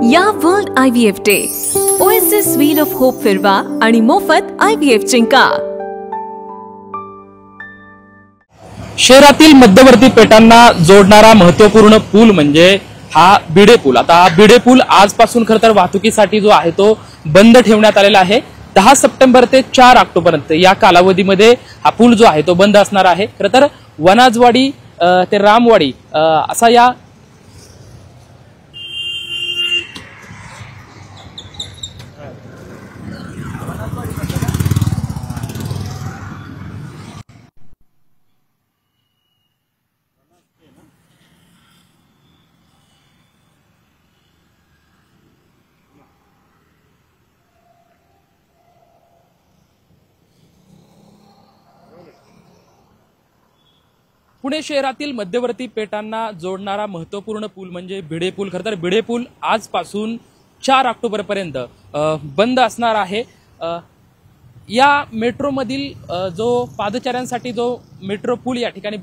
या world IVF day OSS wheel of hope फिरवा आणि मोफत IVF जिंका। शहरातील मध्यवर्ती पेठांना जोडणारा महत्त्वपूर्ण पूल म्हणजे हा भिडे पूल। आता हा भिडे पूल आजपासून खरं तर वाहतुकीसाठी जो आहे तो बंद ठेवण्यात आलेला आहे। 10 सप्टेंबर ते 4 ऑक्टोबर या कालावधीमध्ये हा पूल जो आहे तो बंद असणार आहे। खरं तर वनाजवाडी ते रामवाडी असा या पुणे शहरातील मध्यवर्ती पेठांना जोडणारा महत्त्वपूर्ण पूल म्हणजे भिडे पूल। खरं तर भिडे पूल आजपासून 4 ऑक्टोबर पर्यंत बंद असणार आहे। या मेट्रोमधील जो पादचाऱ्यांसाठी जो मेट्रो पूल या ठिकाणी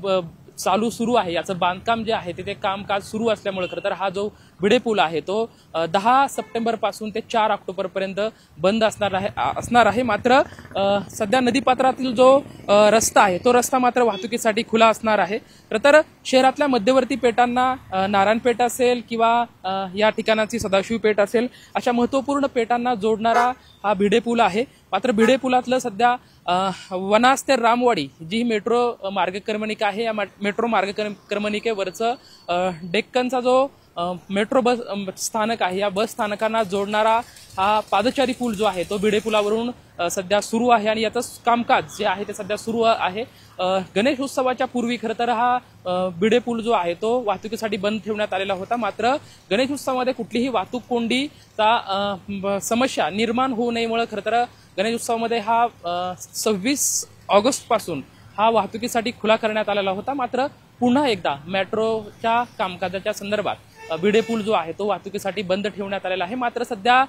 सुरू आहे, याचं बांधकाम जे आहे ते कामकाज सुरू असल्यामुळे खरं तर हा जो भिडे पूल आहे तो 10 सप्टेंबर पासून ते 4 ऑक्टोबर पर्यंत बंद असणार आहे। मात्र सध्या नदीपात्रातील जो रस्ता आहे तो रस्ता मात्र वाहतुकीसाठी खुला असणार आहे। खरं तर शहरातल्या मध्यवर्ती पेठांना नारायणपेठ असेल किंवा या ठिकाणाची सदाशिव पेठ असेल अशा महत्त्वपूर्ण पेठांना जोडणारा हा भिडे पूल आहे। मात्र भिडे पुलातलं सध्या वनाज ते रामवाडी जी मेट्रो मार्गक्रमणिका आहे, या मेट्रो मार्गक्रमणिकेवरचं डेक्कनचा जो मेट्रो बस स्थानक आहे, या बस स्थानकांना जोडणारा हा पादचारी पूल जो आहे तो भिडे पुलावरून सध्या सुरू आहे आणि याचं कामकाज जे आहे ते सध्या सुरू आहे। गणेश उत्सवाच्या पूर्वी खरं तर हा भिडे पूल जो आहे तो वाहतुकीसाठी बंद ठेवण्यात आलेला होता। मात्र गणेश उत्सवामध्ये कुठलीही वाहतूक कोंडीचा समस्या निर्माण होऊ नयेमुळे खरं तर गणेश उत्सवामध्ये हा 26 ऑगस्ट पासून हा वाहतुकीसाठी खुला करण्यात आलेला होता। मात्र पुन्हा एकदा मेट्रोच्या कामकाजाच्या संदर्भात भिडे पूल जो आहे तो वाहतुकीसाठी बंद ठेवण्यात आलेला आहे। मात्र सध्या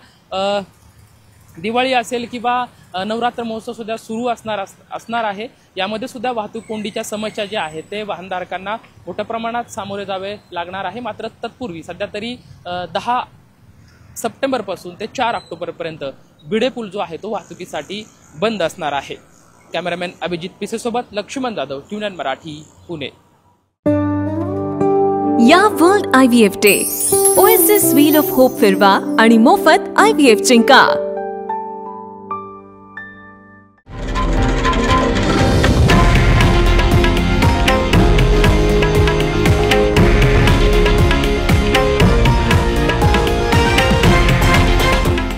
दिवाळी असेल किंवा नवरात्र महोत्सव सुद्धा सुरू असणार आहे, यामध्ये सुद्धा वाहतूक कोंडीच्या समस्या ज्या आहेत ते वाहनधारकांना मोठ्या प्रमाणात सामोरे जावे लागणार आहे। मात्र तत्पूर्वी सध्या तरी 10 सप्टेंबर पासून ते 4 ऑक्टोबर पर्यंत भिडे पूल जो आहे तो वाहतुकीसाठी बंद असणार आहे। कॅमेरामॅन अभिजित पिसे सोबत लक्ष्मण जाधव, ट्यून मराठी, पुणे। या world IVF day OSS wheel of hope फिरवा आणि मोफत IVF जिंका।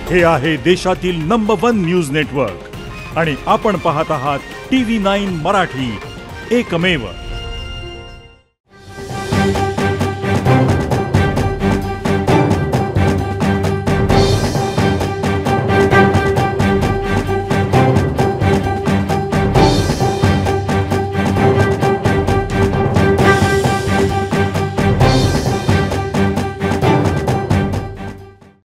हे आहे देशातील नंबर 1 न्यूज नेटवर्क आणि आपण पाहत आहात TV9 मराठी, एकमेव।